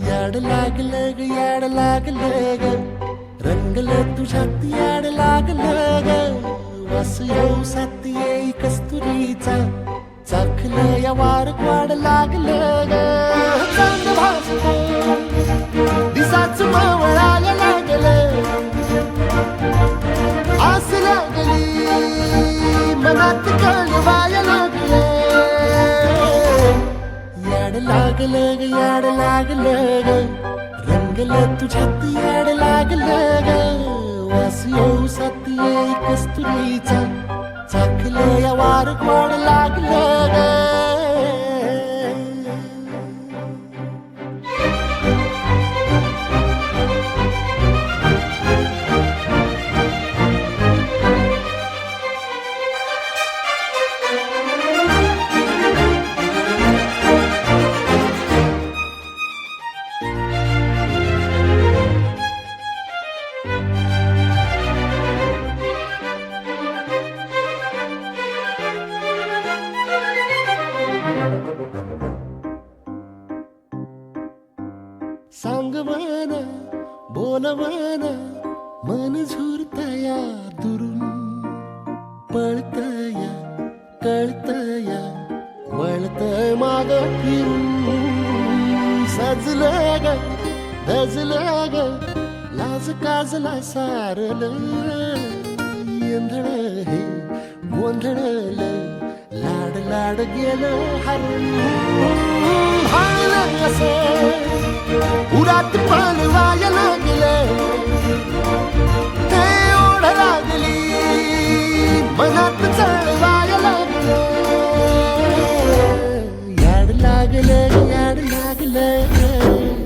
याड लागलं ग याड लागलं ग रंगलं तुझ्यात याड लागलं ग वास येऊ साथ येई कस्तुरीचा चाखलं या वार वाड लागलं ग चांद भासलं दिसाच मावळायला लागलं आस लागली मनात कळवायला लागलं याड लागलं ग याड लागलं ग रंगलं तुझ्यात याड लागलं ग वास येऊ साथ येई कस्तुरीचा चाखलं या वार वाड लागलं ग सांगवान बोलवान मन झुरतया दुरून पळतया कळतया वळतय माग फिरून सजलं ग दजलं ग लाज काजला सारलं येंधळ हे गोंधळलं लाड लाड गेलं हरून हाणलं असं उरात पालवाया लागलं ते ओढ लागली मनात चळवाया लागलं याड लागलं याड लागलं